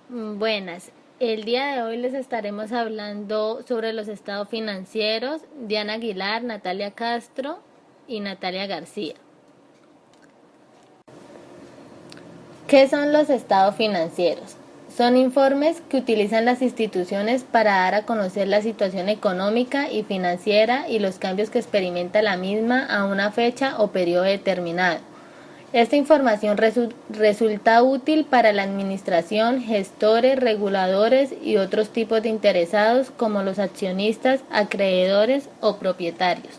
Buenas, el día de hoy les estaremos hablando sobre los estados financieros. Diana Aguilar, Natalia Castro y Natalia García. ¿Qué son los estados financieros? Son informes que utilizan las instituciones para dar a conocer la situación económica y financiera y los cambios que experimenta la misma a una fecha o periodo determinado. Esta información resulta útil para la administración, gestores, reguladores y otros tipos de interesados como los accionistas, acreedores o propietarios.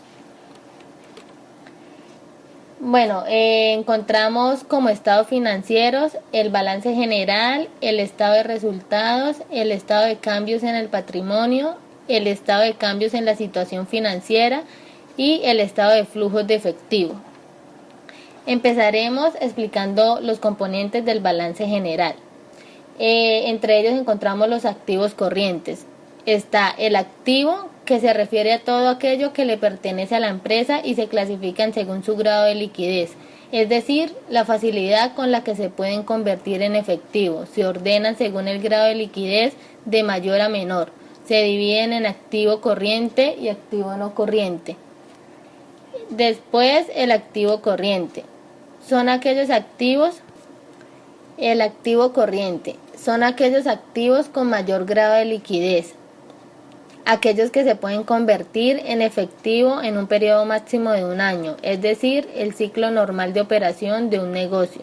Encontramos como estados financieros el balance general, el estado de resultados, el estado de cambios en el patrimonio, el estado de cambios en la situación financiera y el estado de flujos de efectivo. Empezaremos explicando los componentes del balance general. Entre ellos encontramos los activos corrientes. Está el activo, que se refiere a todo aquello que le pertenece a la empresa y se clasifican según su grado de liquidez, es decir, la facilidad con la que se pueden convertir en efectivo. Se ordenan según el grado de liquidez de mayor a menor. Se dividen en activo corriente y activo no corriente. Después, el activo corriente. Son aquellos activos, el activo corriente, son aquellos activos con mayor grado de liquidez, aquellos que se pueden convertir en efectivo en un periodo máximo de un año, es decir, el ciclo normal de operación de un negocio.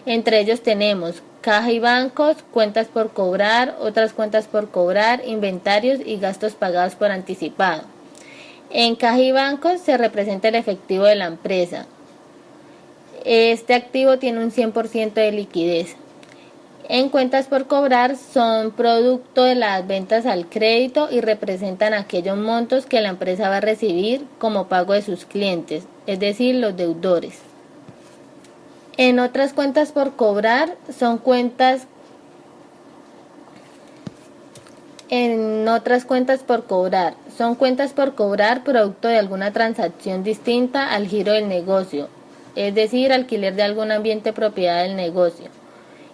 Entre ellos tenemos caja y bancos, cuentas por cobrar, otras cuentas por cobrar, inventarios y gastos pagados por anticipado. En caja y bancos se representa el efectivo de la empresa. Este activo tiene un 100% de liquidez. En cuentas por cobrar son producto de las ventas al crédito y representan aquellos montos que la empresa va a recibir como pago de sus clientes, es decir, los deudores. En otras cuentas por cobrar son cuentas por cobrar producto de alguna transacción distinta al giro del negocio, es decir, alquiler de algún ambiente propiedad del negocio.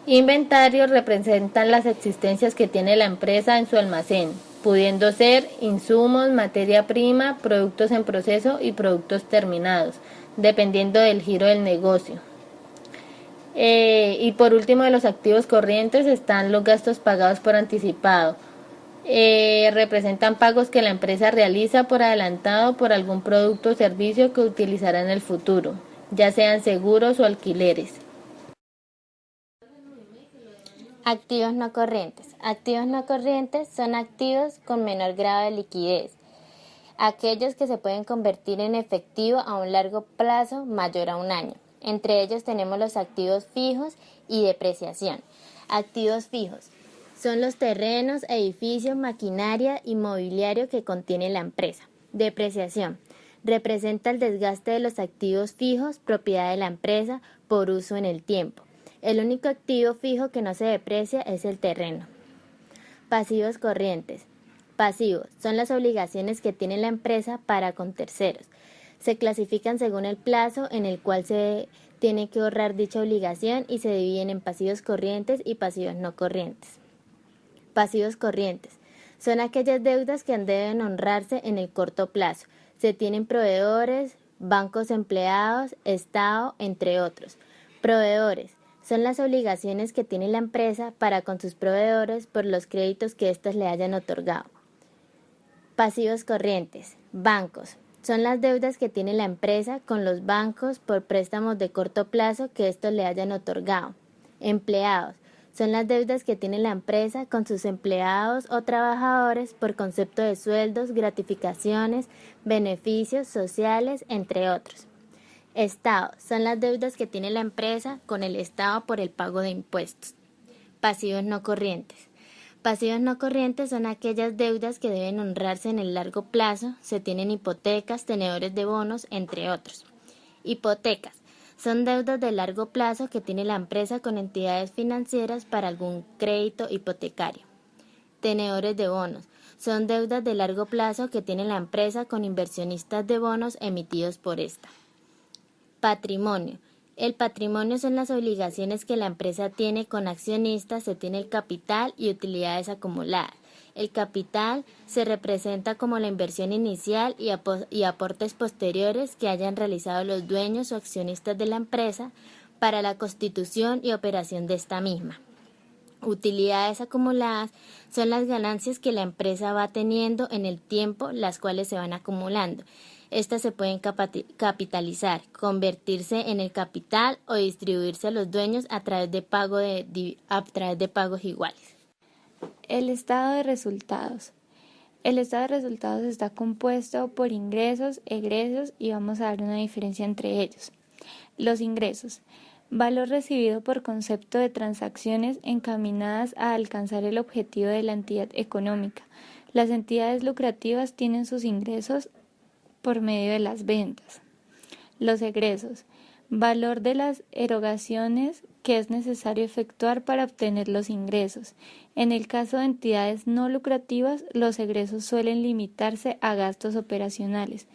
Inventarios representan las existencias que tiene la empresa en su almacén, pudiendo ser insumos, materia prima, productos en proceso y productos terminados, dependiendo del giro del negocio. Y por último, de los activos corrientes están los gastos pagados por anticipado. Representan pagos que la empresa realiza por adelantado por algún producto o servicio que utilizará en el futuro, ya sean seguros o alquileres. Activos no corrientes. Activos no corrientes son activos con menor grado de liquidez, aquellos que se pueden convertir en efectivo a un largo plazo mayor a un año. Entre ellos tenemos los activos fijos y depreciación. Activos fijos son los terrenos, edificios, maquinaria y mobiliario que contiene la empresa. Depreciación representa el desgaste de los activos fijos, propiedad de la empresa, por uso en el tiempo. El único activo fijo que no se deprecia es el terreno. Pasivos corrientes. Pasivos son las obligaciones que tiene la empresa para con terceros. Se clasifican según el plazo en el cual se tiene que ahorrar dicha obligación y se dividen en pasivos corrientes y pasivos no corrientes. Pasivos corrientes son aquellas deudas que deben honrarse en el corto plazo. Se tienen proveedores, bancos empleados, Estado, entre otros. Proveedores son las obligaciones que tiene la empresa para con sus proveedores por los créditos que éstas le hayan otorgado. Pasivos corrientes. Bancos son las deudas que tiene la empresa con los bancos por préstamos de corto plazo que éstos le hayan otorgado. Empleados son las deudas que tiene la empresa con sus empleados o trabajadores por concepto de sueldos, gratificaciones, beneficios sociales, entre otros. Estado son las deudas que tiene la empresa con el Estado por el pago de impuestos. Pasivos no corrientes. Pasivos no corrientes son aquellas deudas que deben honrarse en el largo plazo. Se tienen hipotecas, tenedores de bonos, entre otros. Hipotecas son deudas de largo plazo que tiene la empresa con entidades financieras para algún crédito hipotecario. Tenedores de bonos son deudas de largo plazo que tiene la empresa con inversionistas de bonos emitidos por esta. Patrimonio El patrimonio son las obligaciones que la empresa tiene con accionistas, se tiene el capital y utilidades acumuladas. El capital se representa como la inversión inicial y aportes posteriores que hayan realizado los dueños o accionistas de la empresa para la constitución y operación de esta misma. Utilidades acumuladas son las ganancias que la empresa va teniendo en el tiempo, las cuales se van acumulando. Estas se pueden capitalizar, convertirse en el capital o distribuirse a los dueños a través de pagos iguales. El estado de resultados. El estado de resultados está compuesto por ingresos, egresos y vamos a dar una diferencia entre ellos. Los ingresos. Valor recibido por concepto de transacciones encaminadas a alcanzar el objetivo de la entidad económica. Las entidades lucrativas tienen sus ingresos por medio de las ventas. Los egresos. Valor de las erogaciones que es necesario efectuar para obtener los ingresos. En el caso de entidades no lucrativas, los egresos suelen limitarse a gastos operacionales.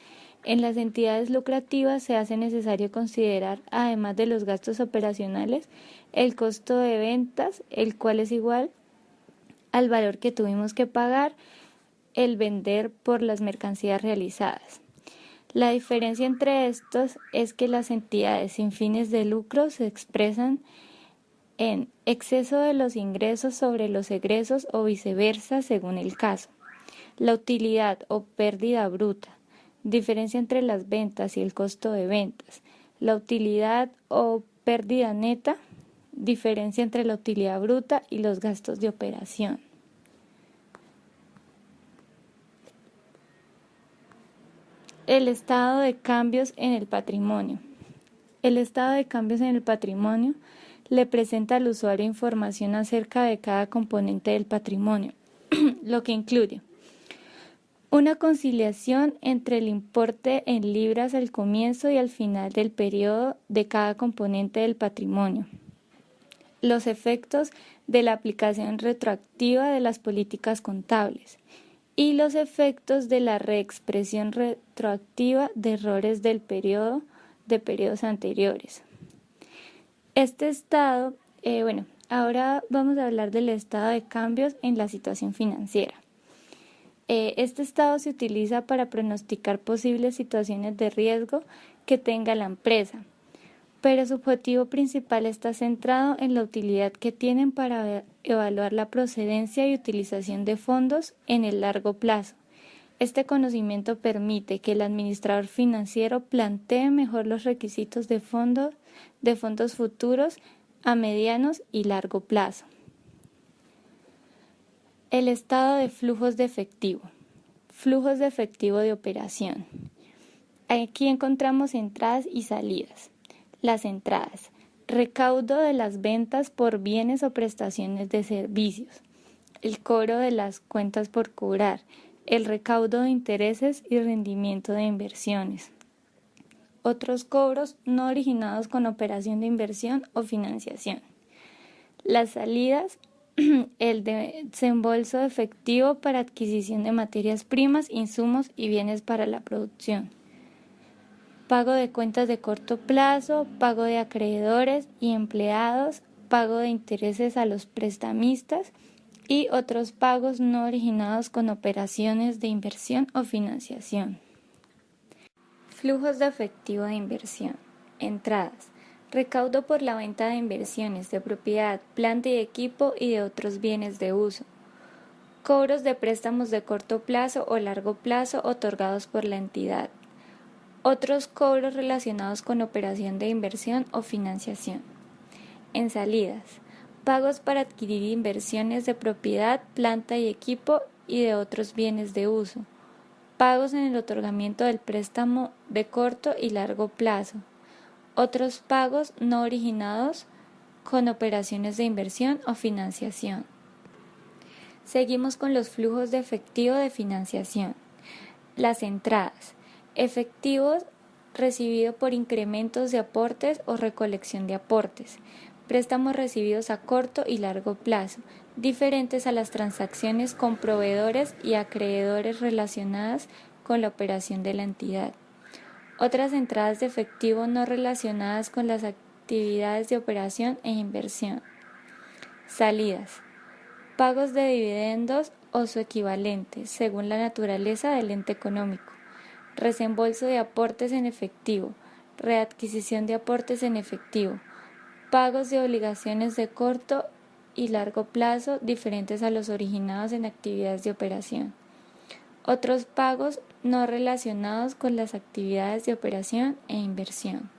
En las entidades lucrativas se hace necesario considerar, además de los gastos operacionales, el costo de ventas, el cual es igual al valor que tuvimos que pagar el vender por las mercancías realizadas. La diferencia entre estos es que las entidades sin fines de lucro se expresan en exceso de los ingresos sobre los egresos o viceversa según el caso. La utilidad o pérdida bruta. Diferencia entre las ventas y el costo de ventas. La utilidad o pérdida neta. Diferencia entre la utilidad bruta y los gastos de operación. El estado de cambios en el patrimonio. El estado de cambios en el patrimonio le presenta al usuario información acerca de cada componente del patrimonio, lo que incluye una conciliación entre el importe en libras al comienzo y al final del periodo de cada componente del patrimonio, los efectos de la aplicación retroactiva de las políticas contables y los efectos de la reexpresión retroactiva de errores de periodos anteriores. Este estado, ahora vamos a hablar del estado de cambios en la situación financiera. Este estado se utiliza para pronosticar posibles situaciones de riesgo que tenga la empresa, pero su objetivo principal está centrado en la utilidad que tienen para evaluar la procedencia y utilización de fondos en el largo plazo. Este conocimiento permite que el administrador financiero plantee mejor los requisitos de fondos futuros a medianos y largo plazo. El estado de flujos de efectivo. Flujos de efectivo de operación. Aquí encontramos entradas y salidas. Las entradas. Recaudo de las ventas por bienes o prestaciones de servicios. El cobro de las cuentas por cobrar. El recaudo de intereses y rendimiento de inversiones. Otros cobros no originados con operación de inversión o financiación. Las salidas. El desembolso efectivo para adquisición de materias primas, insumos y bienes para la producción. Pago de cuentas de corto plazo, pago de acreedores y empleados, pago de intereses a los prestamistas y otros pagos no originados con operaciones de inversión o financiación. Flujos de efectivo de inversión. Entradas. Recaudo por la venta de inversiones de propiedad, planta y equipo y de otros bienes de uso. Cobros de préstamos de corto plazo o largo plazo otorgados por la entidad. Otros cobros relacionados con operación de inversión o financiación. En salidas. Pagos para adquirir inversiones de propiedad, planta y equipo y de otros bienes de uso. Pagos en el otorgamiento del préstamo de corto y largo plazo. Otros pagos no originados con operaciones de inversión o financiación. Seguimos con los flujos de efectivo de financiación. Las entradas. Efectivos recibido por incrementos de aportes o recolección de aportes. Préstamos recibidos a corto y largo plazo, diferentes a las transacciones con proveedores y acreedores relacionadas con la operación de la entidad. Otras entradas de efectivo no relacionadas con las actividades de operación e inversión. Salidas. Pagos de dividendos o su equivalente, según la naturaleza del ente económico. Resembolso de aportes en efectivo. Readquisición de aportes en efectivo. Pagos de obligaciones de corto y largo plazo diferentes a los originados en actividades de operación. Otros pagos no relacionados con las actividades de operación e inversión.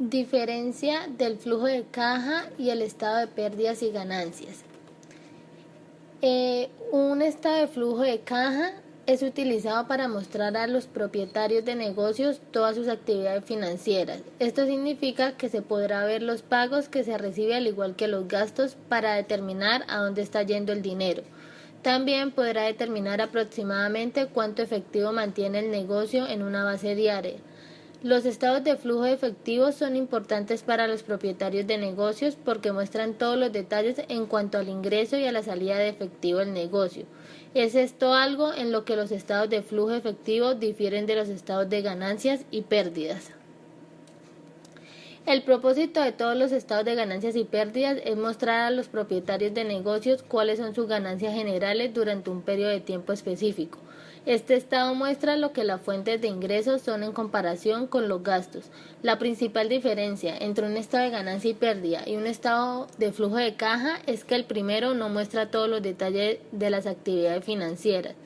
Diferencia del flujo de caja y el estado de pérdidas y ganancias. Un estado de flujo de caja es utilizado para mostrar a los propietarios de negocios todas sus actividades financieras. Esto significa que se podrá ver los pagos que se recibe al igual que los gastos para determinar a dónde está yendo el dinero. También podrá determinar aproximadamente cuánto efectivo mantiene el negocio en una base diaria. Los estados de flujo de efectivo son importantes para los propietarios de negocios porque muestran todos los detalles en cuanto al ingreso y a la salida de efectivo del negocio. ¿Es esto algo en lo que los estados de flujo de efectivo difieren de los estados de ganancias y pérdidas? El propósito de todos los estados de ganancias y pérdidas es mostrar a los propietarios de negocios cuáles son sus ganancias generales durante un periodo de tiempo específico. Este estado muestra lo que las fuentes de ingresos son en comparación con los gastos. La principal diferencia entre un estado de ganancia y pérdida y un estado de flujo de caja es que el primero no muestra todos los detalles de las actividades financieras.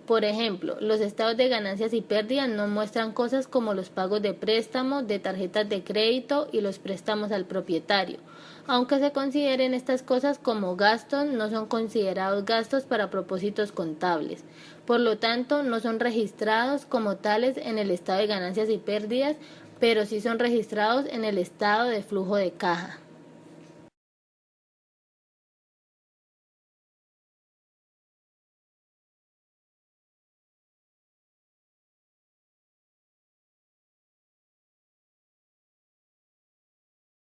Por ejemplo, los estados de ganancias y pérdidas no muestran cosas como los pagos de préstamos, de tarjetas de crédito y los préstamos al propietario. Aunque se consideren estas cosas como gastos, no son considerados gastos para propósitos contables. Por lo tanto, no son registrados como tales en el estado de ganancias y pérdidas, pero sí son registrados en el estado de flujo de caja.